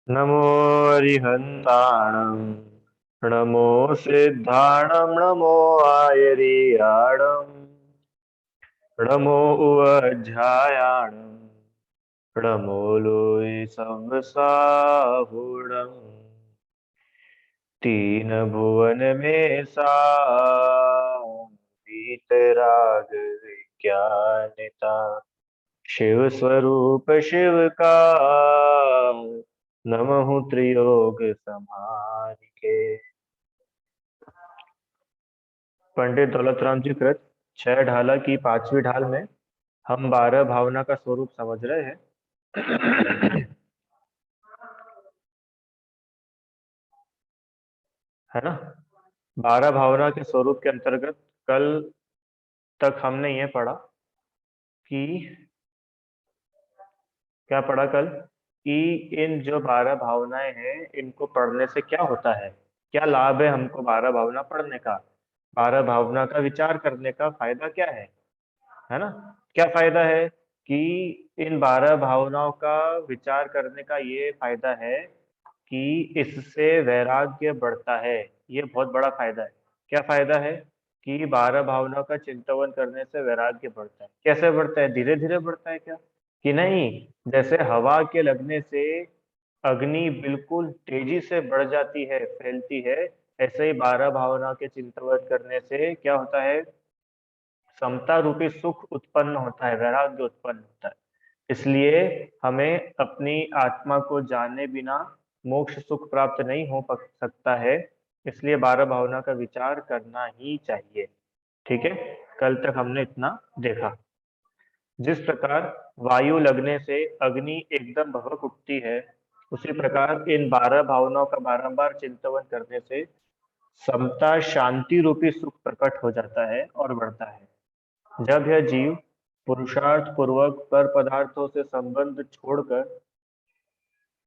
नमो अरिहन्ताणं नमो सिद्धाणं नमो आयरियाणं नमो उवज्झायाणं नमो लोय संवसाहुणम् तीन भुवन में सा वीतराग विज्ञानिता शिव स्वरूप शिव का नमः त्रियोग समाधि के। पंडित दौलतराम जी कृत छह ढाला की पांचवी ढाल में हम 12 भावना का स्वरूप समझ रहे हैं। है ना। 12 भावना के स्वरूप के अंतर्गत कल तक हमने ये पढ़ा कि क्या पढ़ा कल कि इन जो 12 भावनाएं हैं इनको पढ़ने से क्या होता है, क्या लाभ है हमको 12 भावना पढ़ने का, 12 भावना का विचार करने का फायदा क्या है ना। क्या फायदा है कि इन 12 भावनाओं का विचार करने का ये फायदा है कि इससे वैराग्य बढ़ता है। ये बहुत बड़ा फायदा है। क्या फायदा है कि 12 भावनाओं का चिंतन करने से वैराग्य बढ़ता है। कैसे बढ़ता है, धीरे धीरे बढ़ता है क्या कि नहीं, जैसे हवा के लगने से अग्नि बिल्कुल तेजी से बढ़ जाती है, फैलती है, ऐसे ही 12 भावना के चिंतन करने से क्या होता है, समता रूपी सुख उत्पन्न होता है, वैराग्य उत्पन्न होता है। इसलिए हमें अपनी आत्मा को जाने बिना मोक्ष सुख प्राप्त नहीं हो सकता है। इसलिए 12 भावना का विचार करना ही चाहिए। ठीक है, कल तक हमने इतना देखा। जिस प्रकार वायु लगने से अग्नि एकदम भभक उठती है, उसी प्रकार इन 12 भावनाओं का बारंबार चिंतन करने से समता शांति रूपी सुख प्रकट हो जाता है और बढ़ता है। जब यह जीव पुरुषार्थ पूर्वक पर पदार्थों से संबंध छोड़कर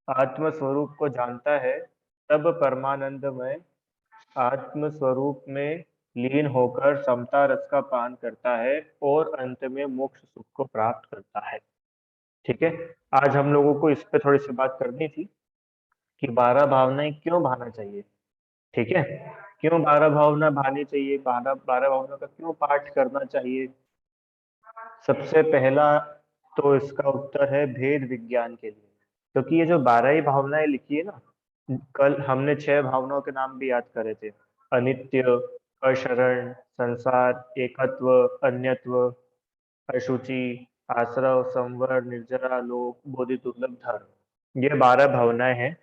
आत्म स्वरूप को जानता है, तब परमानंद में आत्म स्वरूप में लीन होकर समता रस का पान करता है और अंत में मोक्ष सुख को प्राप्त करता है। ठीक है, आज हम लोगों को इस पे थोड़ी सी बात करनी थी कि 12 भावनाएं क्यों भाना चाहिए। ठीक है, क्यों 12 भावना भानी चाहिए, 12 भावना का क्यों पाठ करना चाहिए। सबसे पहला तो इसका उत्तर है भेद विज्ञान के लिए, क्योंकि ये जो 12 ही भावनाएं लिखी है ना, कल हमने 6 भावनाओं के नाम भी याद करे थे। अनित्य, अशरण, संसार, एकत्व, अन्यत्व, अशुचि, आश्रव, संवर, निर्जरा, लोक, बोधि, दुर्लभ, धर्म, ये 12 भावनाएं हैं।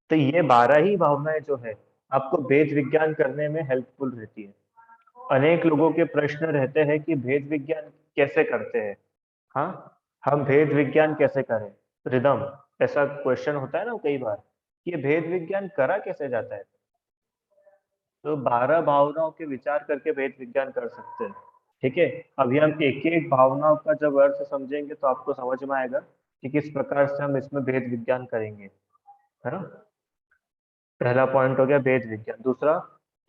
तो ये 12 ही भावनाएं जो है आपको भेद विज्ञान करने में हेल्पफुल रहती है। अनेक लोगों के प्रश्न रहते हैं कि भेद विज्ञान कैसे करते हैं। हाँ, हम भेद विज्ञान कैसे करें, रिदम, ऐसा क्वेश्चन होता है ना कई बार, कि ये भेद विज्ञान करा कैसे जाता है। तो 12 भावनाओं के विचार करके भेद विज्ञान कर सकते हैं। ठीक है, अभी हम एक एक भावनाओं का जब अर्थ समझेंगे तो आपको समझ में आएगा कि किस प्रकार से हम इसमें भेद विज्ञान करेंगे। है ना। पहला पॉइंट हो गया भेद विज्ञान। दूसरा,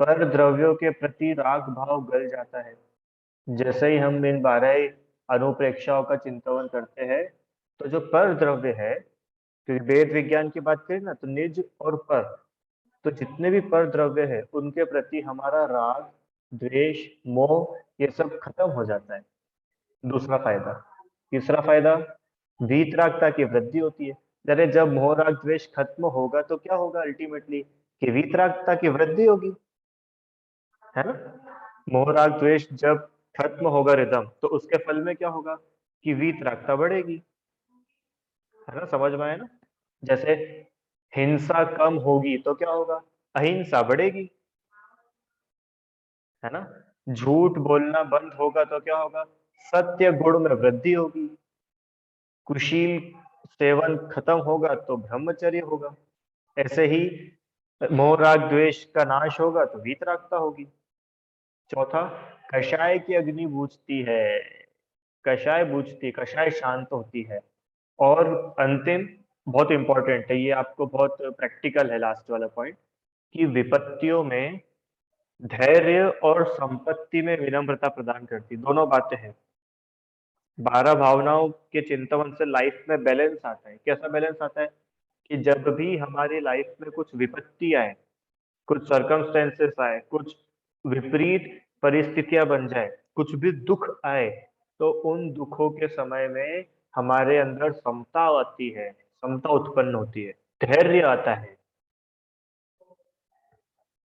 पर द्रव्यों के प्रति राग भाव गल जाता है। जैसे ही हम इन 12 अनुप्रेक्षाओं का चिंतन करते हैं, तो जो पर द्रव्य है, क्योंकि वेद विज्ञान की बात करें ना तो निज और पर, तो जितने भी पर द्रव्य है उनके प्रति हमारा राग, द्वेष, मोह, ये सब खत्म हो जाता है। दूसरा फायदा। तीसरा फायदा, वीतरागता की वृद्धि होती है। अरे जब मोह राग द्वेष खत्म होगा तो क्या होगा अल्टीमेटली, कि वीतरागता की वृद्धि होगी। है ना। मोह राग द्वेष जब खत्म होगा रिदम, तो उसके फल में क्या होगा कि वीतरागता बढ़ेगी। है ना, समझ में आया ना। जैसे हिंसा कम होगी तो क्या होगा, अहिंसा बढ़ेगी। है ना। झूठ बोलना बंद होगा तो क्या होगा, सत्य गुण में वृद्धि होगी। कुशील सेवन खत्म होगा तो ब्रह्मचर्य होगा। ऐसे ही मोह राग द्वेष का नाश होगा तो वीतरागता होगी। चौथा, कषाय की अग्नि बूझती है। कषाय बूझती, कषाय शांत होती है। और अंतिम, बहुत इंपॉर्टेंट है ये, आपको बहुत प्रैक्टिकल है लास्ट वाला पॉइंट, कि विपत्तियों में धैर्य और संपत्ति में विनम्रता प्रदान करती, दोनों बातें हैं। 12 भावनाओं के चिंतन से लाइफ में बैलेंस आता है। कैसा बैलेंस आता है कि जब भी हमारी लाइफ में कुछ विपत्ति आए, कुछ सर्कमस्टेंसेस आए, कुछ विपरीत परिस्थितियां बन जाए, कुछ भी दुख आए, तो उन दुखों के समय में हमारे अंदर समता आती है, समता उत्पन्न होती है, धैर्य आता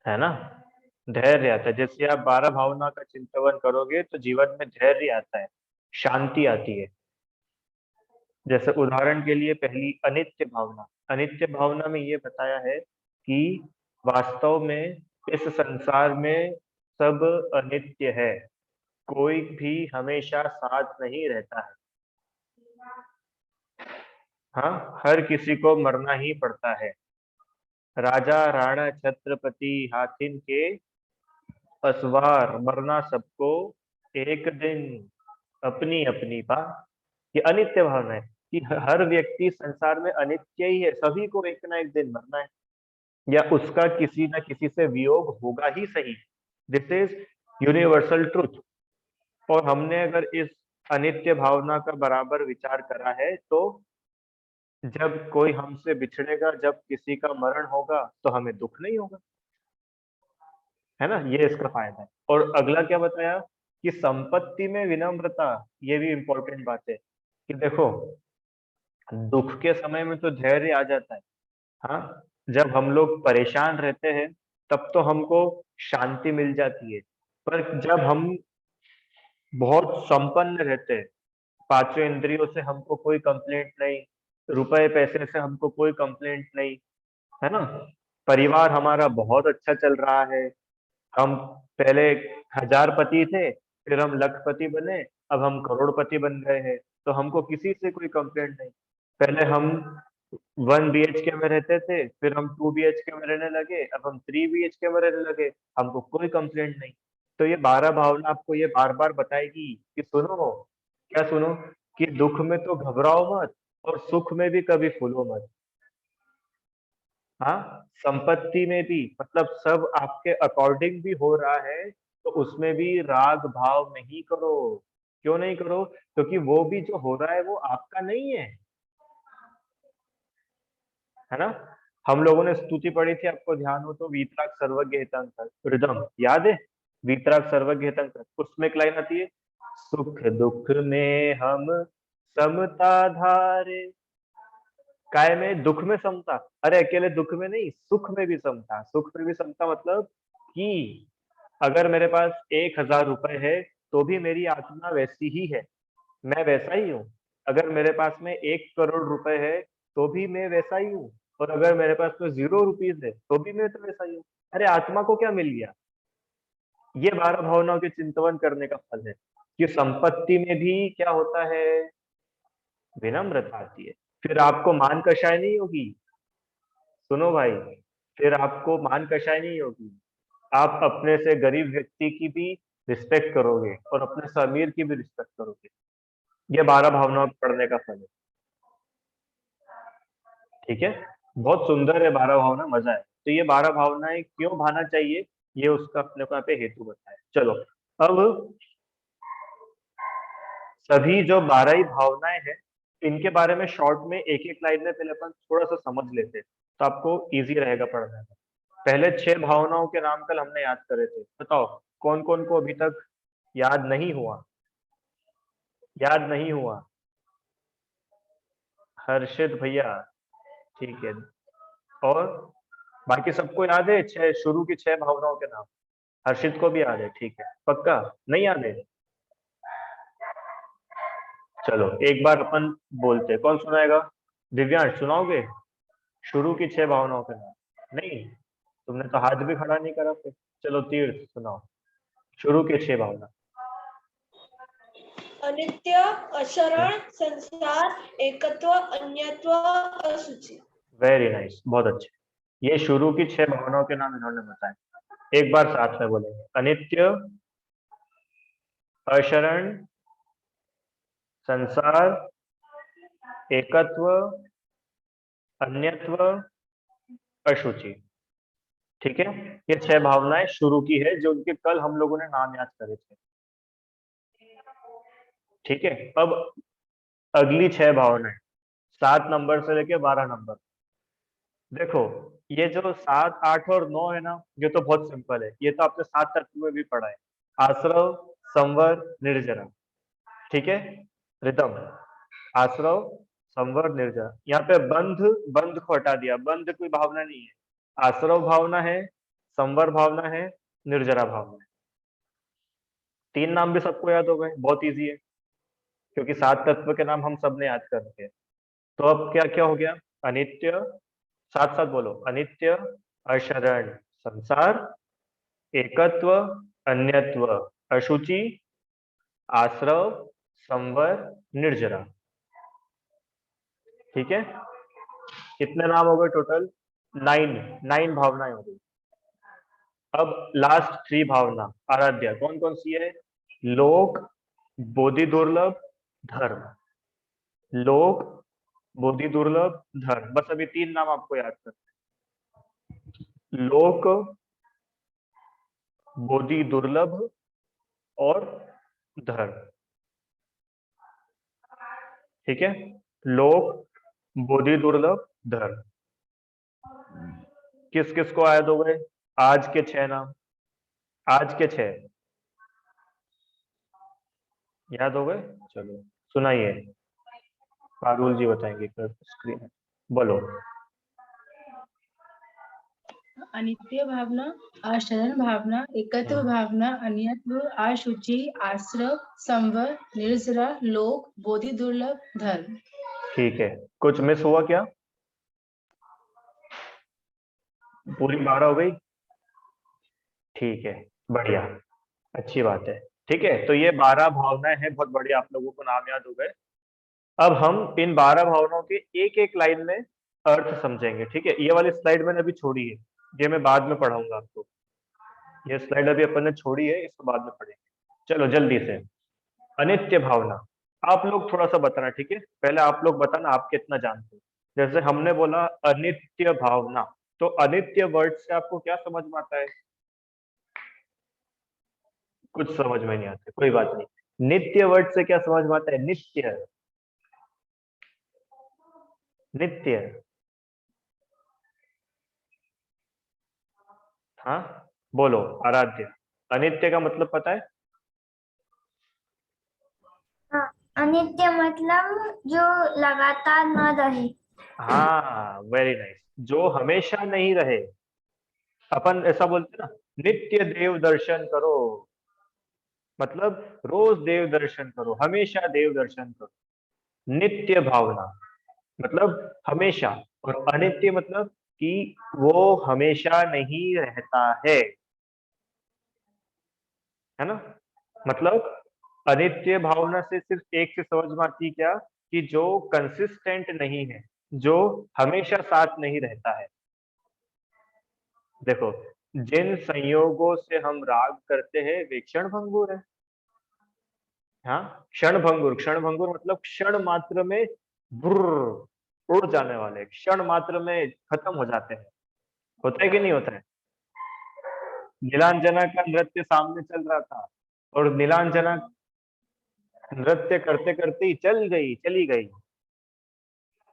है ना। धैर्य आता है। जैसे आप 12 भावना का चिंतन करोगे तो जीवन में धैर्य आता है, शांति आती है। जैसे उदाहरण के लिए पहली अनित्य भावना, अनित्य भावना में ये बताया है कि वास्तव में इस संसार में सब अनित्य है, कोई भी हमेशा साथ नहीं रहता है। हाँ, हर किसी को मरना ही पड़ता है। राजा राणा छत्रपति हाथिन के असवार, मरना सबको एक दिन, अपनी अपनी बात। ये अनित्य भावना है कि हर व्यक्ति संसार में अनित्य ही है, सभी को एक ना एक दिन मरना है, या उसका किसी न किसी से वियोग होगा ही सही। This is universal truth. और हमने अगर इस अनित्य भावना का बराबर विचार करा है, तो जब कोई हमसे बिछड़ेगा, जब किसी का मरण होगा, तो हमें दुख नहीं होगा, है ना। ये इसका फायदा है। और अगला क्या बताया कि संपत्ति में विनम्रता, ये भी इंपॉर्टेंट बात है कि देखो, दुख के समय में तो धैर्य आ जाता है। हाँ, जब हम लोग परेशान रहते हैं तब तो हमको शांति मिल जाती है। पर जब हम बहुत संपन्न रहते हैं, पांचों इंद्रियों से हमको कोई कंप्लेंट नहीं, रुपए पैसे से हमको कोई कंप्लेंट नहीं, है ना, परिवार हमारा बहुत अच्छा चल रहा है, हम पहले हजारपति थे, फिर हम लखपति बने, अब हम करोड़पति बन गए हैं, तो हमको किसी से कोई कंप्लेंट नहीं। पहले हम 1 BHK में रहते थे, फिर हम 2 BHK में रहने लगे, अब हम 3 BHK में रहने लगे, हमको कोई कंप्लेंट नहीं। तो ये 12 भावना आपको ये बार बार बताएगी कि सुनो, क्या सुनो, कि दुख में तो घबराओ मत, और सुख में भी कभी फूलो मत। हाँ, संपत्ति में भी, मतलब सब आपके अकॉर्डिंग भी हो रहा है, तो उसमें भी राग भाव नहीं करो। क्यों नहीं करो? क्योंकि वो भी जो हो रहा है वो आपका नहीं है ना। हम लोगों ने स्तुति पढ़ी थी, आपको ध्यान हो तो, वीतराग सर्वज्ञ हितंकर हृदम, याद है? वीतराग सर्वज्ञ हितंकर, उसमें एक लाइन आती है, सुख दुख में हम समता धारे। काय में? दुख में समता। अरे अकेले दुख में नहीं, सुख में भी समता। सुख में भी समता मतलब कि अगर मेरे पास 1,000 रुपए है, तो भी मेरी आत्मा वैसी ही है, मैं वैसा ही हूँ। अगर मेरे पास में 1 करोड़ रुपए है, तो भी मैं वैसा ही हूँ। और अगर मेरे पास में 0 रुपीज है, तो भी मैं तो वैसा ही हूँ। अरे आत्मा को क्या मिल गया? ये 12 भावनाओं के चिंतन करने का फल है कि संपत्ति में भी क्या होता है, विनम्रता आती है। फिर आपको मान कषाय नहीं होगी। सुनो भाई, फिर आपको मान कषाय नहीं होगी। आप अपने से गरीब व्यक्ति की भी रिस्पेक्ट करोगे, और अपने से अमीर की भी रिस्पेक्ट करोगे। ये 12 भावनाओं पढ़ने का फल है। ठीक है, बहुत सुंदर है 12 भावना, मजा है। तो ये 12 भावनाएं क्यों भाना चाहिए, ये उसका अपने को यहाँ पे हेतु बताया। चलो, अब सभी जो 12 ही भावनाएं हैं, इनके बारे में शॉर्ट में एक एक लाइन में पहले अपन थोड़ा सा समझ लेते हैं, तो आपको इजी रहेगा पढ़ने में। पहले 6 भावनाओं के नाम कल हमने याद करे थे, बताओ कौन कौन को अभी तक याद नहीं हुआ? याद नहीं हुआ? हर्षित भैया, ठीक है। और बाकी सबको याद है 6, शुरू की 6 भावनाओं के नाम? हर्षित को भी याद है, ठीक है, पक्का? नहीं याद है? चलो एक बार अपन बोलते हैं, कौन सुनाएगा? दिव्यांश सुनाओगे शुरू की 6 भावनाओं के नाम? नहीं, तुमने तो हाथ भी खड़ा नहीं करा फिर। चलो तीर्थ सुनाओ, शुरू के 6 भावना। अनित्य, अशरण, संसार, एकत्व, अन्यत्व, असुचि। वेरी नाइस, बहुत अच्छे। ये शुरू की 6 भावनाओं के नाम इन्होंने बताए। एक बार साथ में बोलेंगे, अनित्य, अशरण, संसार, एकत्व, अन्यत्व, अशुचि। ठीक है, ये 6 भावनाएं शुरू की है, जो उनके कल हम लोगों ने नाम याद करे थे। ठीक है, अब अगली 6 भावनाएं, 7 नंबर से लेके 12 नंबर। देखो ये जो 7, 8 और 9 है ना, ये तो बहुत सिंपल है, ये तो आपने 7 तत्व में भी पढ़ा है। आश्रव, संवर, निर्जरा। ठीक है, रिदम, आश्रव, संवर, निर्जरा। यहाँ पे बंध, बंध को हटा दिया, बंध कोई भावना नहीं है। आश्रव भावना है, संवर भावना है, निर्जरा भावना है। 3 नाम भी सबको याद हो गए, बहुत इजी है, क्योंकि 7 तत्व के नाम हम सबने याद कर रखे हैं। तो अब क्या क्या हो गया? अनित्य, साथ साथ बोलो, अनित्य, अशरण, संसार, एकत्व, अन्यत्व, अशुचि, आश्रव, संवर, निर्जरा। ठीक है, कितने नाम हो गए टोटल? 9, 9 भावनाएं हो गई। अब लास्ट 3 भावना आराध्या कौन कौन सी है? लोक, बोधि दुर्लभ, धर्म। लोक, बोधि दुर्लभ, धर्म। बस अभी 3 नाम आपको याद करना। लोक, बोधि दुर्लभ और धर्म। ठीक है, लोक, बोधि दुर्लभ, धर्म। किस किस को याद हो गए? आज के 6 नाम, आज के 6 याद हो गए? चलो सुनाइए, पारुल जी बताएंगे स्क्रीन, बोलो। अनित्य भावना, आशरण भावना, एकत्व भावना, अन्यत्व, आशुचि, आश्रव, संवर, निर्जरा, लोक, बोधि दुर्लभ, धर्म। ठीक है, कुछ मिस हुआ क्या? पूरी 12 हो गई? ठीक है, बढ़िया, अच्छी बात है। ठीक है, तो ये 12 भावनाएं हैं, बहुत बढ़िया, आप लोगों को नाम याद हो गए। अब हम इन 12 भावनाओं के एक एक लाइन में अर्थ समझेंगे। ठीक है, ये वाली स्लाइड मैंने अभी छोड़ी है, ये मैं बाद में पढ़ाऊंगा आपको। ये स्लाइड अभी अपन ने छोड़ी है, इसको बाद में पढ़ेंगे। चलो जल्दी से, अनित्य भावना। आप लोग थोड़ा सा बताना, ठीक है, पहले आप लोग बताना आप कितना जानते हो। जैसे हमने बोला अनित्य भावना, तो अनित्य वर्ड से आपको क्या समझ में आता है? कुछ समझ में नहीं आता, कोई बात नहीं। नित्य वर्ड से क्या समझ में आता है? नित्य, नित्य। हाँ बोलो आराध्य, अनित्य का मतलब पता है? हाँ, अनित्य मतलब जो लगातार न रहे। हाँ वेरी नाइस, जो हमेशा नहीं रहे। अपन ऐसा बोलते ना, नित्य देव दर्शन करो, मतलब रोज देव दर्शन करो, हमेशा देव दर्शन करो। नित्य भावना मतलब हमेशा, और अनित्य मतलब कि वो हमेशा नहीं रहता है ना। मतलब अनित्य भावना से सिर्फ एक से समझ में आती क्या, कि जो कंसिस्टेंट नहीं है, जो हमेशा साथ नहीं रहता है। देखो, जिन संयोगों से हम राग करते हैं वे क्षण भंगुर है। हाँ, क्षण भंगुर, क्षण भंगुर मतलब क्षण मात्र में बुर्र उड़ जाने वाले, क्षण मात्र में खत्म हो जाते हैं। होता है कि नहीं होता है? नीलांजना का नृत्य सामने चल रहा था, और नीलांजना नृत्य करते करते ही चल गई, चली गई।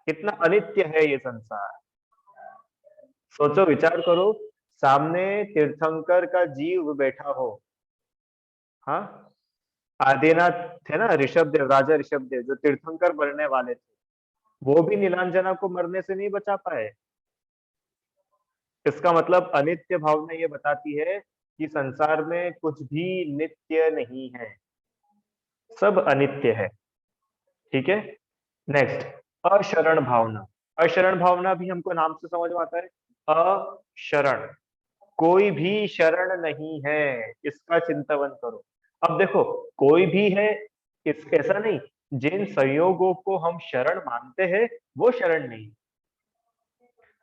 कितना अनित्य है ये संसार। सोचो, विचार करो, सामने तीर्थंकर का जीव बैठा हो। हाँ, आदिनाथ थे ना, ऋषभ देव, राजा ऋषभ देव जो तीर्थंकर बनने वाले थे, वो भी नीलांजना को मरने से नहीं बचा पाए। इसका मतलब अनित्य भावना ये बताती है कि संसार में कुछ भी नित्य नहीं है, सब अनित्य है। ठीक है, नेक्स्ट, अशरण भावना। अशरण भावना भी हमको नाम से समझ में आता है, अशरण, कोई भी शरण नहीं है, इसका चिंतन करो। अब देखो, कोई भी है इस ऐसा नहीं, जिन संयोगों को हम शरण मानते हैं वो शरण नहीं।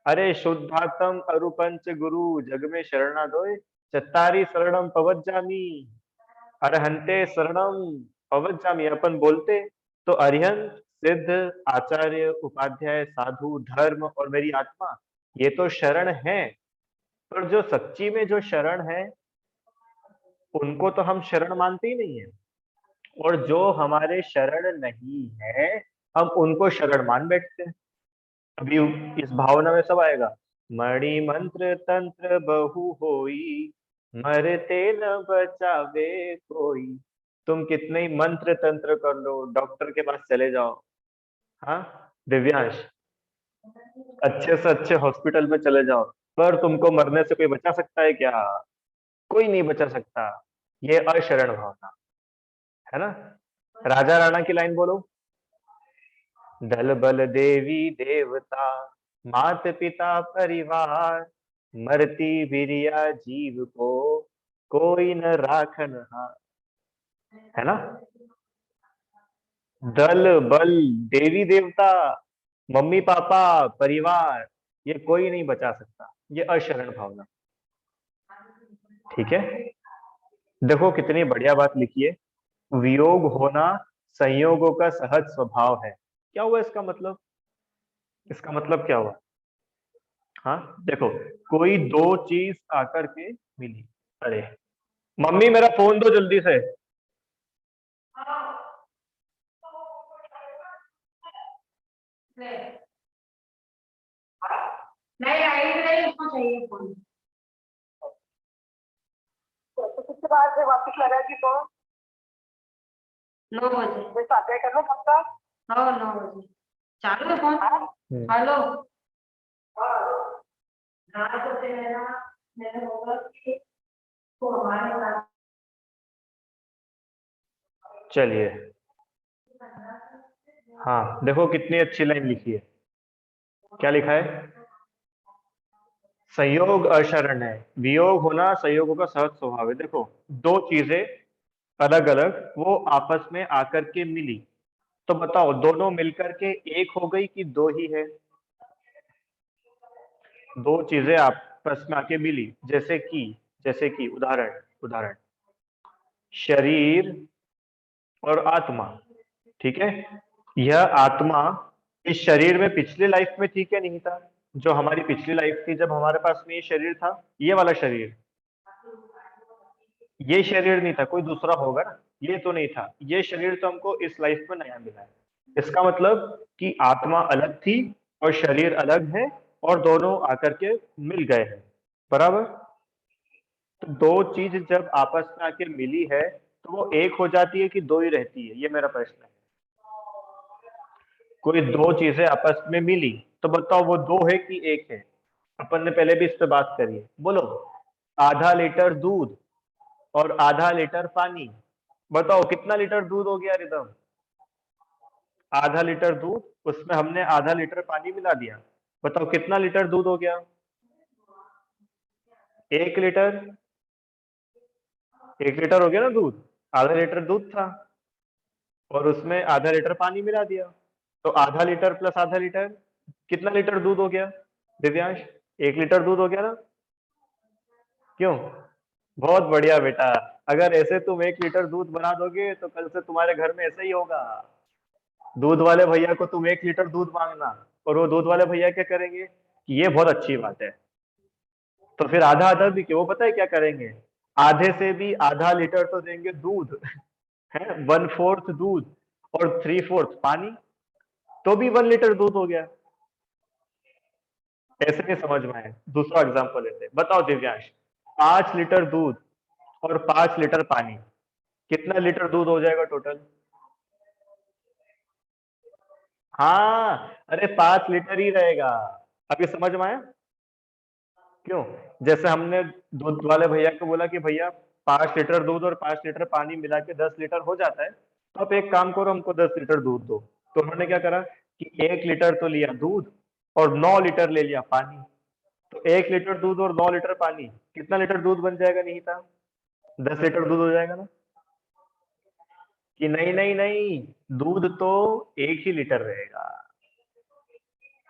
अरे शुद्धातम अरुपंच गुरु जग में शरणा दोय, चत्तारी शरणम पवज्जामी, अरहंते शरणम पवज्जामी अपन बोलते, तो अरिहंत, सिद्ध, आचार्य, उपाध्याय, साधु, धर्म और मेरी आत्मा, ये तो शरण है। पर जो सच्ची में जो शरण है, उनको तो हम शरण मानते ही नहीं है, और जो हमारे शरण नहीं है हम उनको शरण मान बैठते हैं। अभी इस भावना में सब आएगा, मणि मंत्र तंत्र बहु होई, मरते न बचावे कोई। तुम कितने ही मंत्र तंत्र कर लो, डॉक्टर के पास चले जाओ, हाँ दिव्यांश, अच्छे से अच्छे हॉस्पिटल में चले जाओ, पर तुमको मरने से कोई बचा सकता है क्या? कोई नहीं बचा सकता। ये अशरण भावना है ना। राजा राणा की लाइन बोलो। दल बल देवी देवता, मात पिता परिवार, मरती बिरिया जीव को, कोई न राखन हार। है ना। दल बल देवी देवता, मम्मी पापा, परिवार, ये कोई नहीं बचा सकता। ये अशरण भावना। ठीक है। देखो कितनी बढ़िया बात लिखी है। वियोग होना संयोगों का सहज स्वभाव है। क्या हुआ इसका मतलब? इसका मतलब क्या हुआ? हाँ देखो, कोई दो चीज आकर के मिली। अरे मम्मी मेरा फोन दो जल्दी से। नहीं आई नहीं, उसको चाहिए फोन। तो किसके बाद से वापस लगाएगी तो 9 बजे। पैसा अप्लाई कर लो पक्का। हाँ 9 बजे चालू है फोन। हम्म। हेलो। हाँ तो मेरा मैंने होगा कि वो हमारे साथ। चलिए, हाँ देखो कितनी अच्छी लाइन लिखी है। क्या लिखा है? संयोग अशरण है, वियोग होना संयोगों का सहज स्वभाव है। देखो दो चीजें अलग अलग वो आपस में आकर के मिली, तो बताओ दोनों मिलकर के एक हो गई कि दो ही है? दो चीजें आपस में आके मिली, जैसे कि उदाहरण उदाहरण शरीर और आत्मा। ठीक है। यह आत्मा इस शरीर में पिछली लाइफ में थी क्या नहीं था? जो हमारी पिछली लाइफ थी जब हमारे पास में ये शरीर था, ये वाला शरीर, ये शरीर नहीं था, कोई दूसरा होगा ना। ये तो नहीं था, ये शरीर तो हमको इस लाइफ में नया मिला है। इसका मतलब कि आत्मा अलग थी और शरीर अलग है, और दोनों आकर के मिल गए हैं। बराबर। तो दो चीज जब आपस में आके मिली है तो वो एक हो जाती है कि दो ही रहती है? ये मेरा प्रश्न है। कोई दो चीजें आपस में मिली, तो बताओ वो दो है कि एक है? अपन ने पहले भी इस पे बात करी है, बोलो। आधा लीटर दूध और आधा लीटर पानी, बताओ कितना लीटर दूध हो गया रिदम? आधा लीटर दूध, उसमें हमने आधा लीटर पानी मिला दिया, बताओ कितना लीटर दूध हो गया? 1 लीटर। 1 लीटर हो गया ना दूध। आधा लीटर दूध था और उसमें आधा लीटर पानी मिला दिया, तो आधा लीटर प्लस आधा लीटर कितना लीटर दूध हो गया दिव्यांश? 1 लीटर दूध हो गया ना। क्यों? बहुत बढ़िया बेटा। अगर ऐसे तुम 1 लीटर दूध बना दोगे तो कल से तुम्हारे घर में ऐसा ही होगा। दूध वाले भैया को तुम 1 लीटर दूध मांगना, और वो दूध वाले भैया क्या करेंगे कि ये बहुत अच्छी बात है, तो फिर आधा आधा भी क्यों, पता है क्या करेंगे? आधे से भी आधा लीटर तो देंगे दूध है, 1/4 दूध और 3/4 पानी, तो भी 1 लीटर दूध हो गया। ऐसे नहीं समझ में आए? दूसरा एग्जांपल लेते हैं। बताओ दिव्यांश, 5 लीटर दूध और 5 लीटर पानी, कितना लीटर दूध हो जाएगा टोटल? हाँ, अरे 5 लीटर ही रहेगा। अब ये समझ में आया? क्यों? जैसे हमने दूध वाले भैया को बोला कि भैया 5 लीटर दूध और 5 लीटर पानी मिला के 10 लीटर हो जाता है, तो आप एक काम करो हमको 10 लीटर दूध दो। तो उन्होंने क्या करा कि 1 लीटर तो लिया दूध और 9 लीटर ले लिया पानी। तो 1 लीटर दूध और 9 लीटर पानी, कितना लीटर दूध बन जाएगा नहीं था? 10 लीटर दूध हो जाएगा ना। कि नहीं नहीं नहीं, दूध तो 1 ही लीटर रहेगा।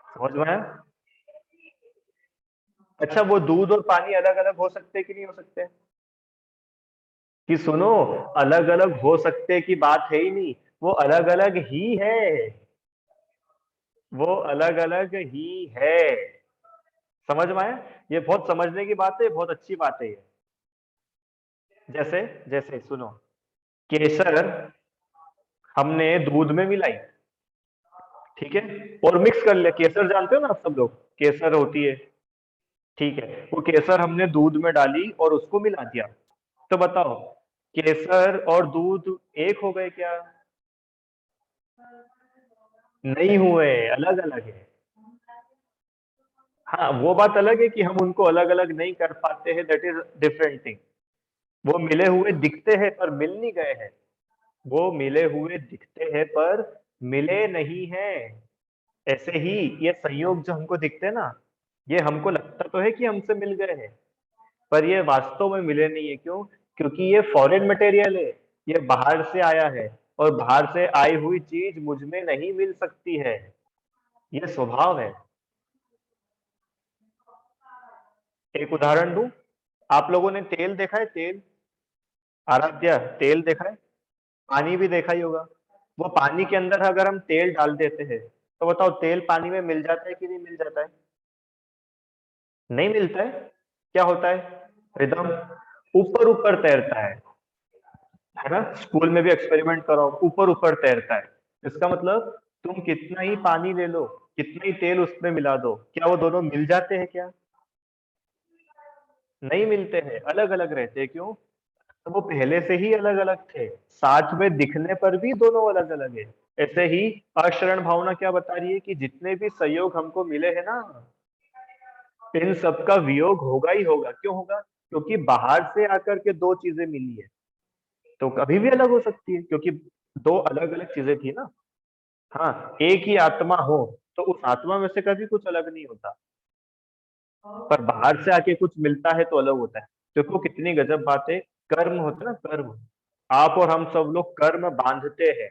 समझ में आया? अच्छा, वो दूध और पानी अलग अलग हो सकते कि नहीं हो सकते? कि सुनो, अलग अलग हो सकते की बात है ही नहीं, वो अलग अलग ही है। वो अलग अलग ही है। समझ में आया? ये बहुत समझने की बात है, बहुत अच्छी बात है ये। जैसे जैसे सुनो, केसर हमने दूध में मिलाई, ठीक है, और मिक्स कर लिया। केसर जानते हो ना आप सब लोग, केसर होती है, ठीक है, वो केसर हमने दूध में डाली और उसको मिला दिया, तो बताओ केसर और दूध एक हो गए क्या? नहीं हुए, अलग अलग है। हाँ, वो बात अलग है कि हम उनको अलग अलग नहीं कर पाते हैं, दैट इज डिफरेंट थिंग। वो मिले हुए दिखते हैं पर मिल नहीं गए हैं। वो मिले हुए दिखते हैं पर मिले नहीं हैं। ऐसे ही ये संयोग जो हमको दिखते हैं ना, ये हमको लगता तो है कि हमसे मिल गए हैं, पर ये वास्तव में मिले नहीं है। क्यों? क्योंकि ये फॉरेन मटेरियल है, ये बाहर से आया है, और बाहर से आई हुई चीज मुझ में नहीं मिल सकती है। ये स्वभाव है। एक उदाहरण दूं, आप लोगों ने तेल देखा है? तेल, आराध्या, तेल देखा है? पानी भी देखा ही होगा। वो पानी के अंदर अगर हम तेल डाल देते हैं, तो बताओ तेल पानी में मिल जाता है कि नहीं मिल जाता है? नहीं मिलता है। क्या होता है? रिदम ऊपर ऊपर तैरता है ना? स्कूल में भी एक्सपेरिमेंट करो, ऊपर ऊपर तैरता है। इसका मतलब तुम कितना ही पानी ले लो, कितना ही तेल उसमें मिला दो, क्या वो दोनों मिल जाते हैं क्या? नहीं मिलते हैं, अलग अलग रहते हैं। क्यों? तो वो पहले से ही अलग अलग थे, साथ में दिखने पर भी दोनों अलग अलग है। ऐसे ही अशरण भावना क्या बता रही है कि जितने भी संयोग हमको मिले हैं ना, इन सबका वियोग होगा ही होगा। क्यों होगा? क्योंकि बाहर से आकर के दो चीजें मिली है, तो कभी भी अलग हो सकती है, क्योंकि दो अलग अलग चीजें थी ना। हाँ, एक ही आत्मा हो तो उस आत्मा में से कभी कुछ अलग नहीं होता, पर बाहर से आके कुछ मिलता है तो अलग होता है। देखो कितनी गजब बात है। कर्म होता है ना, कर्म, आप और हम सब लोग कर्म बांधते हैं।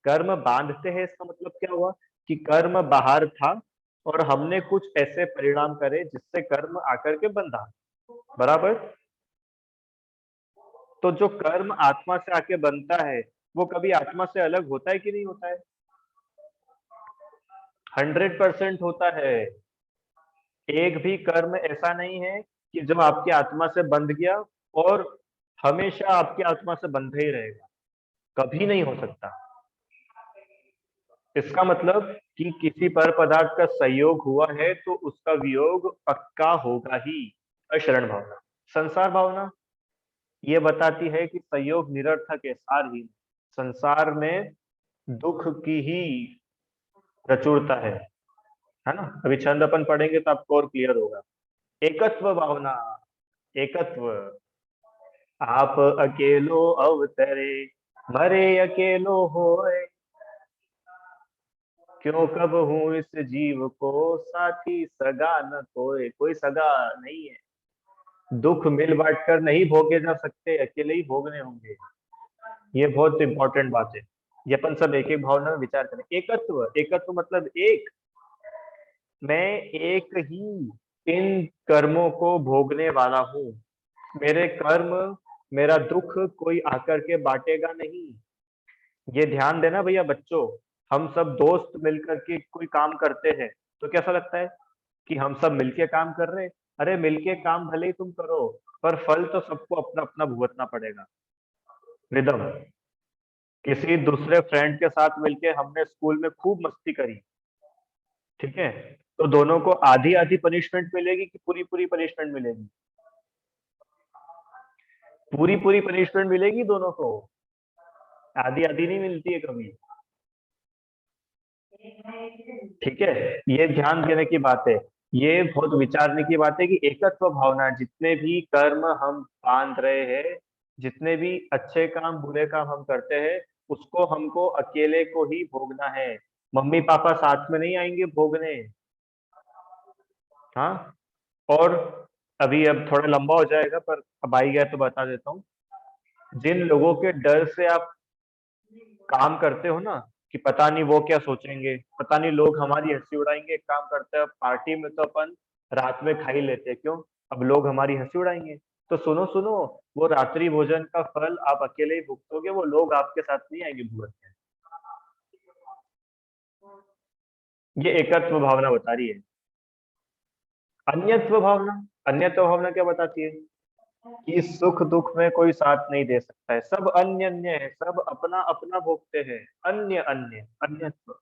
कर्म बांधते हैं, इसका मतलब क्या हुआ कि कर्म बाहर था और हमने कुछ ऐसे परिणाम करे जिससे कर्म आकर के बंधा। बराबर? तो जो कर्म आत्मा से आके बनता है, वो कभी आत्मा से अलग होता है कि नहीं होता है? 100% होता है। एक भी कर्म ऐसा नहीं है कि जो आपकी आत्मा से बंध गया और हमेशा आपकी आत्मा से बंधा ही रहेगा, कभी नहीं हो सकता। इसका मतलब कि किसी पर पदार्थ का संयोग हुआ है तो उसका वियोग पक्का होगा ही। अशरण भावना। संसार भावना ये बताती है कि संयोग निरर्थक है, सारहीन। संसार में दुख की ही प्रचुरता है ना? अभी छंद अपन पढ़ेंगे तो आपको और क्लियर होगा। एकत्व भावना। एकत्व, आप अकेलो अवतरे, मरे अकेलो होए, क्यों कब हूँ इस जीव को, साथी सगा न कोई। कोई सगा नहीं है। दुख मिल बांट कर नहीं भोगे जा सकते, अकेले ही भोगने होंगे। ये बहुत इंपॉर्टेंट बात है। ये अपन सब एक एक भावना में विचार करें। एकत्व, एकत्व मतलब एक, मैं एक ही इन कर्मों को भोगने वाला हूँ। मेरे कर्म, मेरा दुख कोई आकर के बांटेगा नहीं। ये ध्यान देना भैया बच्चों। हम सब दोस्त मिलकर के कोई काम करते हैं तो कैसा लगता है कि हम सब मिलके काम कर रहे हैं। अरे मिलके काम भले ही तुम करो, पर फल तो सबको अपना अपना भुगतना पड़ेगा। रिदम, किसी दूसरे फ्रेंड के साथ मिलके हमने स्कूल में खूब मस्ती करी, ठीक है, तो दोनों को आधी आधी पनिशमेंट मिलेगी कि पूरी पूरी पनिशमेंट मिलेगी? पूरी पूरी पनिशमेंट मिलेगी दोनों को, आधी आधी नहीं मिलती है कभी। ठीक है, ये ध्यान देने की बात है। ये बहुत विचारने की बात है कि एकत्व भावना, जितने भी कर्म हम बांध रहे हैं, जितने भी अच्छे काम बुरे काम हम करते हैं, उसको हमको अकेले को ही भोगना है। मम्मी पापा साथ में नहीं आएंगे भोगने। हाँ, और अभी अब थोड़ा लंबा हो जाएगा पर अब आई गया तो बता देता हूँ। जिन लोगों के डर से आप काम करते हो ना, कि पता नहीं वो क्या सोचेंगे, पता नहीं लोग हमारी हंसी उड़ाएंगे, एक काम करते हैं पार्टी में तो अपन रात में खा ही लेते हैं। क्यों? अब लोग हमारी हंसी उड़ाएंगे। तो सुनो सुनो, वो रात्रि भोजन का फल आप अकेले ही भुगतोगे, वो लोग आपके साथ नहीं आएंगे भुगतने। ये एकत्व भावना बता रही है। अन्यत्व भावना, अन्यत्व भावना क्या बताती है कि सुख दुख में कोई साथ नहीं दे सकता है, सब अन्य अन्य है, सब अपना अपना भोगते हैं। अन्य अन्य, अन्यत्व।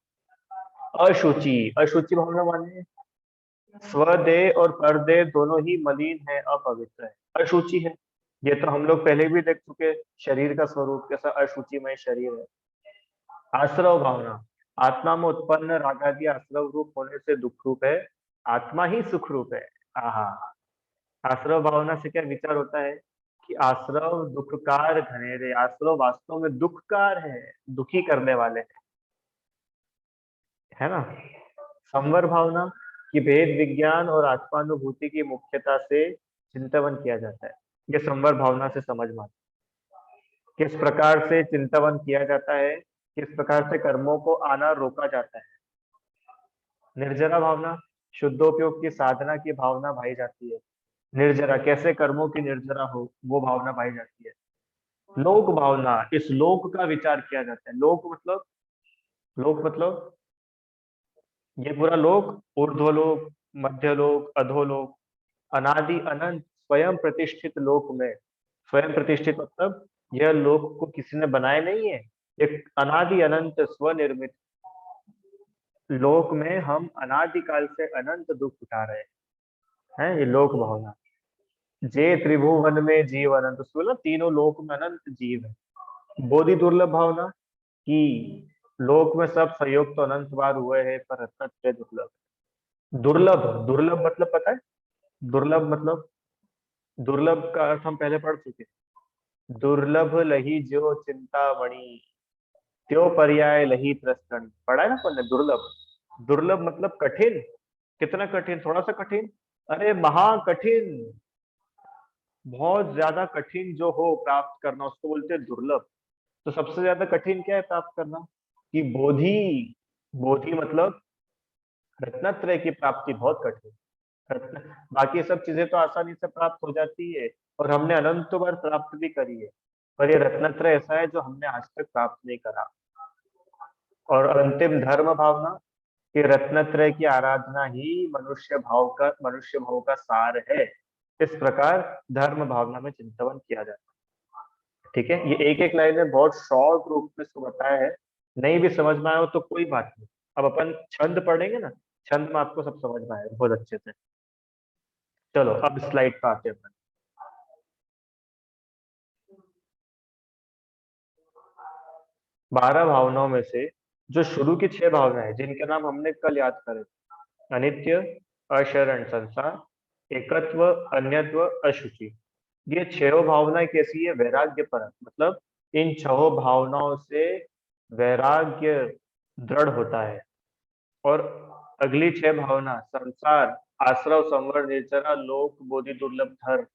अशुचि, अशुचि भावना माने स्वदेह और परदेह दोनों ही मलिन है, अपवित्र है, अशुचि है। ये तो हम लोग पहले भी देख चुके, शरीर का स्वरूप कैसा अशुचिमय शरीर है। आश्रव भावना, आत्मा में उत्पन्न रागादि आश्रव रूप होने से दुख रूप है, आत्मा ही सुख रूप है। आहा। आश्रव भावना से क्या विचार होता है कि आश्रव दुखकार घनेरे, आश्रव वास्तव में दुखकार है, दुखी करने वाले हैं, है ना। संवर भावना की भेद विज्ञान और आत्मानुभूति की मुख्यता से चिंतन किया जाता है। ये संवर भावना से समझ में आता है। किस प्रकार से चिंतन किया जाता है, किस प्रकार से कर्मों को आना रोका जाता है। निर्जरा भावना, शुद्धोपयोग की साधना की भावना भाई जाती है। निर्जरा, कैसे कर्मों की निर्जरा हो, वो भावना भाई जाती है। लोक भावना, इस लोक का विचार किया जाता है। लोक मतलब ये पूरा लोक, ऊर्ध्वलोक, मध्यलोक, अधोलोक, अनादि अनंत स्वयं प्रतिष्ठित लोक में। स्वयं प्रतिष्ठित मतलब यह लोक को किसी ने बनाया नहीं है, एक अनादि अनंत स्वनिर्मित लोक में हम अनादिकाल से अनंत दुख उठा रहे हैं, ये लोक भावना। जे त्रिभुवन में जीव अनंत, उसको बोला तीनों लोक में अनंत जीव है। बोधि दुर्लभ भावना कि लोक में सब संयोग तो अनंत बार हुए हैं पर रत्नत्रय दुर्लभ। दुर्लभ, दुर्लभ मतलब पता है, दुर्लभ मतलब, दुर्लभ का अर्थ हम पहले पढ़ चुके। दुर्लभ लही जो चिंतामणि, त्यो पर्याय लही त्रस्तणी, पढ़ा है ना अपन ने। दुर्लभ, दुर्लभ मतलब कठिन। कितना कठिन, थोड़ा सा कठिन, अरे महाकठिन, बहुत ज्यादा कठिन जो हो प्राप्त करना, उसको बोलते हैं दुर्लभ। तो सबसे ज्यादा कठिन क्या है प्राप्त करना, कि बोधि। बोधि मतलब रत्नत्रय की प्राप्ति बहुत कठिन। रत्न, बाकी सब चीजें तो आसानी से प्राप्त हो जाती है और हमने अनंत बार प्राप्त भी करी है, पर ये रत्नत्रय ऐसा है जो हमने आज तक प्राप्त नहीं करा। और अंतिम धर्म भावना, कि रत्नत्रय की आराधना ही मनुष्य भाव का सार है। इस प्रकार धर्म भावना में चिंतन किया जाता है। ठीक है, ये एक एक लाइन में बहुत शॉर्ट रूप में इसको बताया है। नहीं भी समझ में आया हो तो कोई बात नहीं, अब अपन छंद पढ़ेंगे ना, छंद में आपको सब समझ में आएगा बहुत अच्छे से। चलो अब स्लाइड पे आते हैं अपन। बारह भावनाओं में से जो शुरू की 6 भावनाएं जिनके नाम हमने कल याद करे, अनित्य, अशरण संसार, एकत्व, अन्यत्व, अशुचि, ये 6 भावनाएं कैसी है, वैराग्य पर, मतलब इन 6 भावनाओं से वैराग्य दृढ़ होता है। और अगली 6 भावना संसार, आश्रव, संवर, निर्जरा, लोक, बोधि, दुर्लभ, धर्म,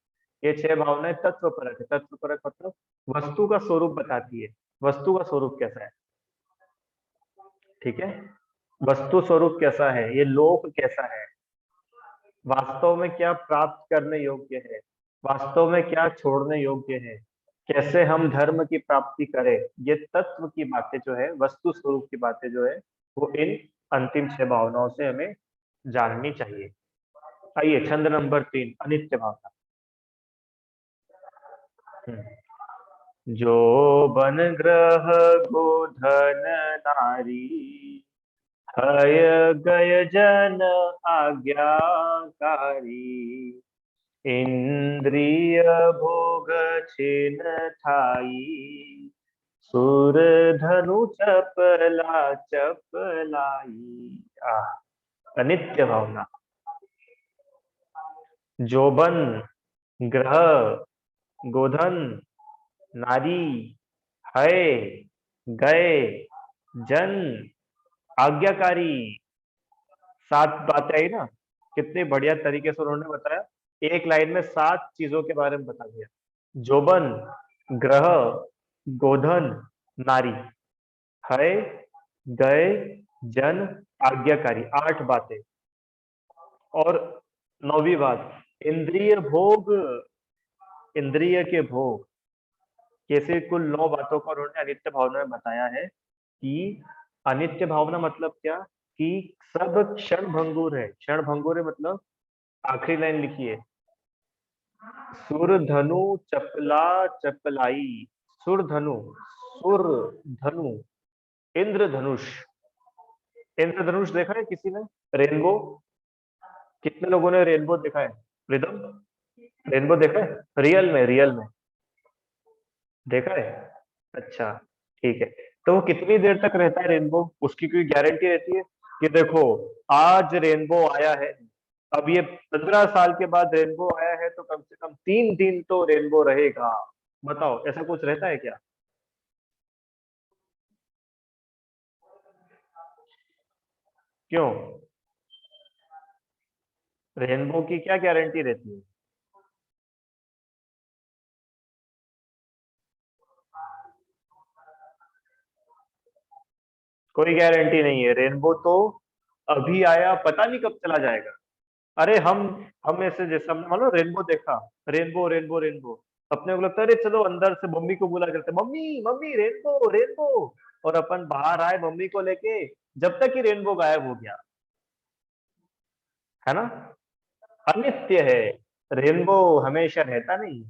ये 6 भावनाएं तत्व परक है। तत्व परक मतलब वस्तु का स्वरूप बताती है, वस्तु का स्वरूप कैसा है। ठीक है, वस्तु स्वरूप कैसा है, ये लोक कैसा है, वास्तव में क्या प्राप्त करने योग्य है, वास्तव में क्या छोड़ने योग्य है, कैसे हम धर्म की प्राप्ति करें, ये तत्व की बातें जो है, वस्तु स्वरूप की बातें जो है, वो इन अंतिम 6 भावनाओं से हमें जाननी चाहिए। आइए छंद नंबर 3, अनित्य भावना। जो बन ग्रह गोधन नारी, हय गय जन आज्ञाकारी, इंद्रिय भोग छिन थाई, सुर धनु चपला चपलाई। अनित्य भावना। जोबन, ग्रह, गोधन, नारी, है, गए, जन, आज्ञाकारी। 7 बातें आई ना, कितने बढ़िया तरीके से उन्होंने बताया, एक लाइन में 7 चीजों के बारे में बता दिया। जोबन, ग्रह, गोधन, नारी, है, गए, जन, आज्ञाकारी, 8 बातें। और 9वीं बात, इंद्रिय भोग, इंद्रिय के भोग। कैसे कुल 9 बातों को उन्होंने अनित्य भावना में बताया है कि अनित्य भावना मतलब क्या, कि सब क्षण भंगुर है। क्षण भंगुर है मतलब आखिरी लाइन लिखिए, सुर धनु चपला चपलाई। सुर धनु, सुर धनु, इंद्रधनुष। इंद्रधनुष देखा है किसी ने, रेनबो, कितने लोगों ने रेनबो देखा है? रिदम, रेनबो देखा है रियल में देखा है? अच्छा, ठीक है। तो वो कितनी देर तक रहता है रेनबो? उसकी कोई गारंटी रहती है कि देखो आज रेनबो आया है, अब ये 15 साल के बाद रेनबो आया है तो कम से कम 3 दिन तो रेनबो रहेगा? बताओ, ऐसा कुछ रहता है क्या? क्यों? रेनबो की क्या गारंटी रहती है? कोई गारंटी नहीं है। रेनबो तो अभी आया, पता नहीं कब चला जाएगा। अरे हम ऐसे जैसे हमने मान लो रेनबो देखा, रेनबो रेनबो रेनबो, अपने को लगता है अरे चलो अंदर से मम्मी को बुला करते, मम्मी मम्मी रेनबो रेनबो, और अपन बाहर आए मम्मी को लेके, जब तक कि रेनबो गायब हो गया। है ना? अनित्य है। रेनबो हमेशा रहता नहीं।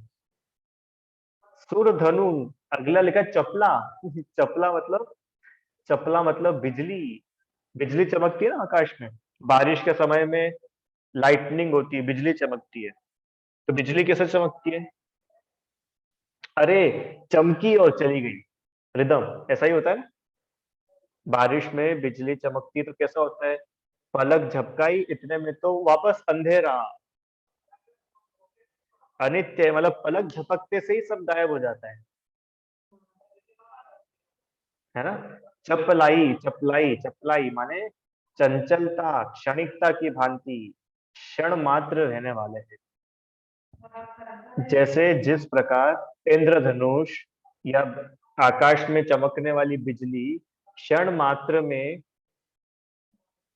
सूरधनु, अगला लिखा चपला। चपला मतलब, चपला मतलब बिजली। बिजली चमकती है ना आकाश में, बारिश के समय में लाइटनिंग होती है, बिजली चमकती है। तो बिजली कैसे चमकती है? अरे चमकी और चली गई, रिदम ऐसा ही होता है ना। बारिश में बिजली चमकती तो कैसा होता है? पलक झपकाई, इतने में तो वापस अंधेरा। अनित्य मतलब पलक झपकते से ही सब गायब हो जाता है ना? चपलाई, चपलाई, चपलाई माने चंचलता, क्षणिकता की भांति, क्षण मात्र रहने वाले हैं। जैसे जिस प्रकार इंद्रधनुष या आकाश में चमकने वाली बिजली क्षण मात्र में,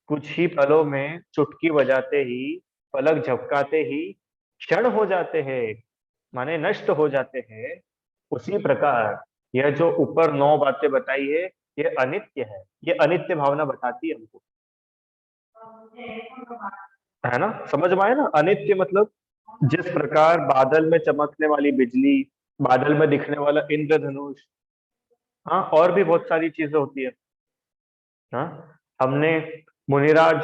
कुछ ही पलों में चुटकी बजाते ही, पलक झपकाते ही क्षण हो जाते हैं, माने नष्ट हो जाते हैं, उसी प्रकार यह जो ऊपर 9 बातें बताई है, ये अनित्य है। ये अनित्य भावना बताती है हमको। है ना? समझ में आया ना? अनित्य मतलब जिस प्रकार बादल में चमकने वाली बिजली, बादल में दिखने वाला इंद्रधनुष, हाँ और भी बहुत सारी चीजें होती है। हाँ, हमने मुनिराज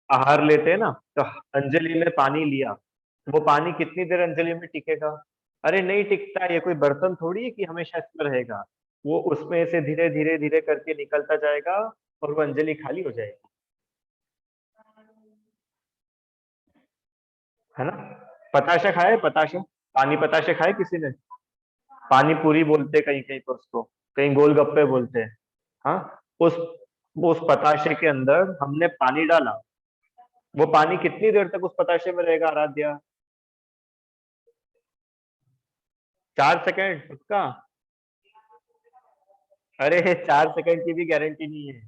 आहार लेते हैं ना, तो अंजलि में पानी लिया, वो पानी कितनी देर अंजलि में टिकेगा? अरे नहीं टिकता, ये कोई बर्तन थोड़ी है कि हमेशा इसमें रहेगा। वो उसमें से धीरे धीरे धीरे करके निकलता जाएगा और वो अंजलि खाली हो जाएगी। है ना? पताशा खाए? पताशा, पानी पताशे खाए किसी ने? पानी पूरी बोलते कहीं कहीं पर उसको, कहीं गोलगप्पे बोलते हैं। हाँ, उस पताशे के अंदर हमने पानी डाला, वो पानी कितनी देर तक उस पताशे में रहेगा आराध्या? 4 सेकंड पक्का? अरे 4 सेकंड की भी गारंटी नहीं है।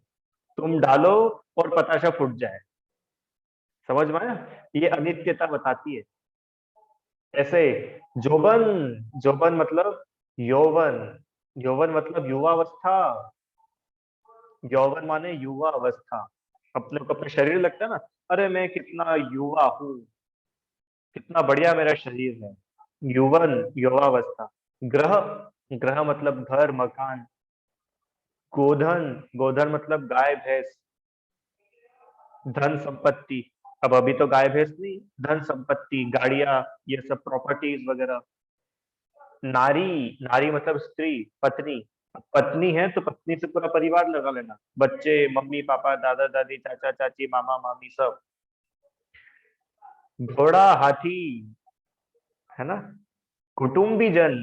तुम डालो और पताशा फूट जाए। समझ में आया? ये अनित्यता बताती है। ऐसे जोबन, जोबन मतलब यौवन, यौवन मतलब युवावस्था, यौवन माने युवा अवस्था। अपने को अपना शरीर लगता है ना, अरे मैं कितना युवा हूँ, कितना बढ़िया मेरा शरीर है। युवन, युवावस्था। ग्रह, ग्रह मतलब घर मकान। गोधन, गोधन मतलब गाय भैंस। धन संपत्ति, अब अभी तो गाय भैंस नहीं, धन संपत्ति, गाड़ियां, ये सब प्रॉपर्टीज वगैरह। नारी, नारी मतलब स्त्री, पत्नी। अब पत्नी है तो पत्नी से पूरा परिवार लगा लेना, बच्चे, मम्मी पापा, दादा दादी, चाचा चाची, मामा मामी सब। घोड़ा, हाथी, है ना? कुटुंबी जन,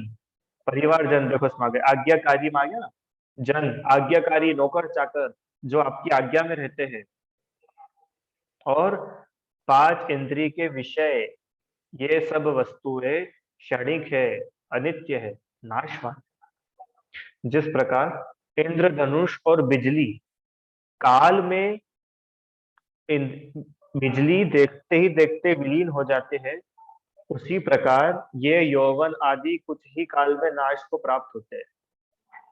परिवार जन, देखो इसमें आ गया आज्ञाकारी में आ गया ना, जन आज्ञाकारी, नौकर चाकर जो आपकी आज्ञा में रहते हैं। और 5 इंद्रिय के विषय, ये सब वस्तुएं क्षणिक है, अनित्य है, नाशवान। जिस प्रकार इंद्रधनुष और बिजली काल में बिजली देखते ही देखते विलीन हो जाते हैं, उसी प्रकार ये यौवन आदि कुछ ही काल में नाश को प्राप्त होते हैं।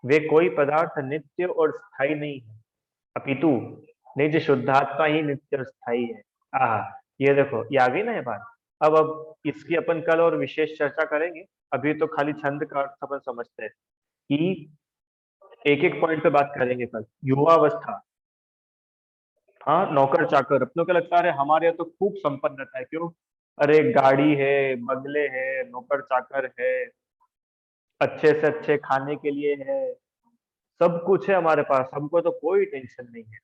वे कोई पदार्थ नित्य और स्थायी नहीं है, अपितु निज शुद्धात्मा ही नित्य और स्थायी है। आहा, ये देखो ये आ गई ना ये बात। अब इसकी अपन कल और विशेष चर्चा करेंगे। अभी तो खाली छंद का अर्थ अपन समझते हैं कि एक एक पॉइंट पे बात करेंगे कल। युवावस्था, हाँ, नौकर चाकर अपनों को लगता है अरे हमारे यहाँ तो खूब संपन्नता है, क्यों? अरे गाड़ी है, बंगले है, नौकर चाकर है, अच्छे से अच्छे खाने के लिए है, सब कुछ है हमारे पास, हमको तो कोई टेंशन नहीं है।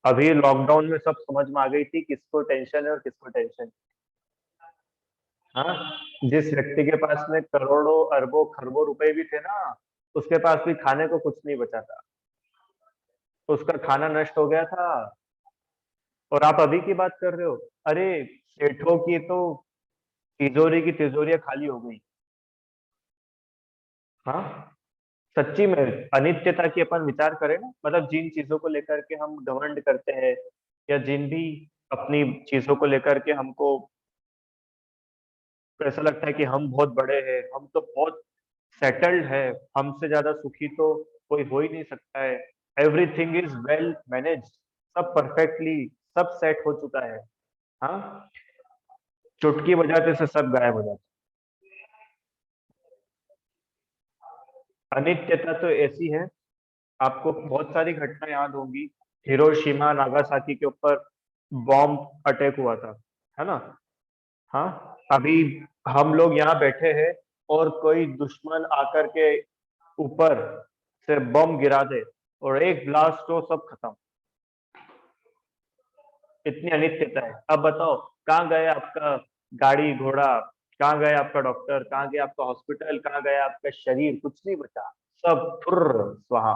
अभी लॉकडाउन में सब समझ में आ गई थी किसको टेंशन है और किसको टेंशन नहीं। हाँ, जिस व्यक्ति के पास में करोड़ों अरबों खरबों रुपए भी थे ना, उसके पास भी खाने को कुछ नहीं बचा था, उसका खाना नष्ट हो गया था। और आप अभी की बात कर रहे हो, अरे सेठों की तो तिजोरी की तिजोरियां खाली हो गई। हाँ, सच्ची में अनित्यता की अपन विचार करें ना, मतलब जिन चीजों को लेकर के हम घमंड करते हैं, या जिन भी अपनी चीजों को लेकर के हमको ऐसा लगता है कि हम बहुत बड़े हैं, हम तो बहुत सेटल्ड है, हमसे ज्यादा सुखी तो कोई हो ही नहीं सकता है, एवरीथिंग इज वेल मैनेज, सब परफेक्टली, सब सेट हो चुका है। हाँ, चुटकी बजाते से सब गायब हो जाता है। अनित्यता तो ऐसी है, आपको बहुत सारी घटना याद होंगी, हिरोशिमा नागासाकी के ऊपर बॉम्ब अटैक हुआ था, है ना? हाँ, अभी हम लोग यहाँ बैठे हैं और कोई दुश्मन आकर के ऊपर से बम गिरा दे और एक ब्लास्ट हो, सब खत्म। इतनी अनित्यता है। अब बताओ, कहाँ गए आपका गाड़ी घोड़ा, कहाँ गए आपका डॉक्टर, कहाँ गया आपका हॉस्पिटल, कहाँ गया आपका शरीर, कुछ नहीं बचा, सब फुर्र स्वाहा।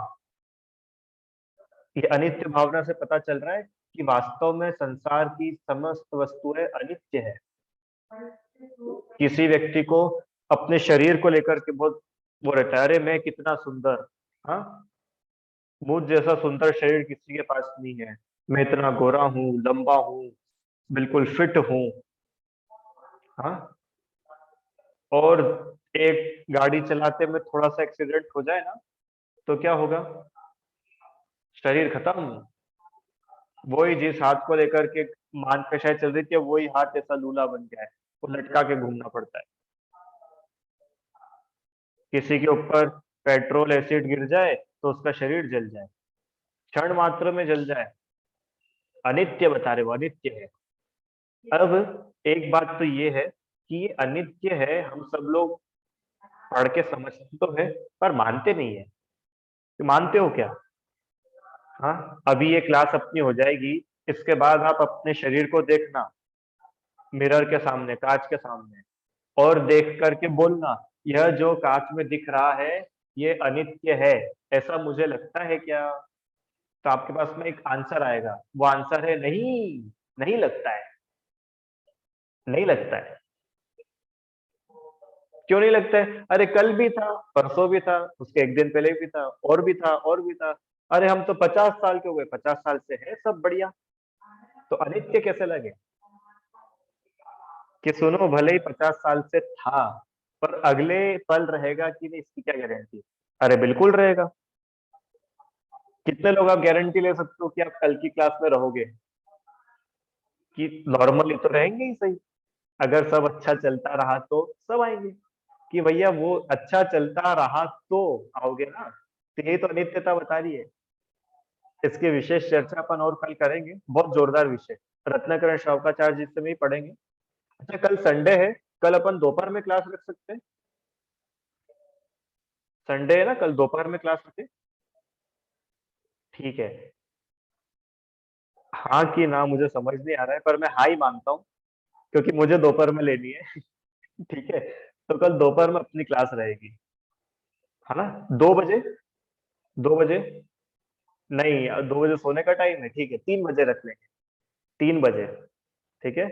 ये अनित्य भावना से पता चल रहा है कि वास्तव में संसार की समस्त वस्तुएं अनित्य है। किसी व्यक्ति को अपने शरीर को लेकर के बहुत वो रहता है, अरे मैं कितना सुंदर, हाँ, मुझ जैसा सुंदर शरीर किसी के पास नहीं है, मैं इतना गोरा हूँ, लंबा हूँ, बिल्कुल फिट हूँ। हाँ, और एक गाड़ी चलाते में थोड़ा सा एक्सीडेंट हो जाए ना, तो क्या होगा? शरीर खत्म। वही जिस हाथ को लेकर के मांसपेशियां चल रही थी, वही हाथ ऐसा लूला बन गया है, वो लटका के घूमना पड़ता है। किसी के ऊपर पेट्रोल एसिड गिर जाए तो उसका शरीर जल जाए, क्षण मात्र में जल जाए। अनित्य बता रहे, वो अनित्य है। अब एक बात तो ये है कि ये अनित्य है, हम सब लोग पढ़ के समझते तो है, पर मानते नहीं है। तो मानते हो क्या? हाँ, अभी ये क्लास अपनी हो जाएगी, इसके बाद आप अपने शरीर को देखना मिरर के सामने, कांच के सामने, और देख करके बोलना, यह जो कांच में दिख रहा है ये अनित्य है, ऐसा मुझे लगता है क्या? तो आपके पास में एक आंसर आएगा, वो आंसर है नहीं, नहीं लगता है, नहीं लगता है। क्यों नहीं लगता है? अरे कल भी था, परसों भी था, उसके एक दिन पहले भी था, और भी था, और भी था। अरे हम तो 50 साल के हुए, 50 साल से है सब बढ़िया, तो अनित्य कैसे लगे? कि सुनो, भले ही 50 साल से था, पर अगले पल रहेगा कि नहीं, इसकी क्या गारंटी? अरे बिल्कुल रहेगा। कितने लोग आप गारंटी ले सकते हो कि आप कल की क्लास में रहोगे? कि नॉर्मली तो रहेंगे ही सही, अगर सब अच्छा चलता रहा तो सब आएंगे। कि भैया वो अच्छा चलता रहा तो आओगे ना, तो ये तो अनित्यता बता रही है। इसकी विशेष चर्चा अपन और कल करेंगे, बहुत जोरदार विषय, रत्नाकरण शौकाचार्य जी से भी पढ़ेंगे। अच्छा, कल संडे है, कल अपन दोपहर में क्लास रख सकते हैं? संडे है ना, कल दोपहर में क्लास रखें? ठीक है। हाँ कि ना मुझे समझ नहीं आ रहा है, पर मैं हाँ ही मानता हूँ, क्योंकि मुझे दोपहर में लेनी है। ठीक है, तो कल दोपहर में अपनी क्लास रहेगी, है ना? 2 बजे, 2 बजे, नहीं 2 बजे सोने का टाइम है, ठीक है 3 बजे रख लेंगे, 3 बजे, ठीक है।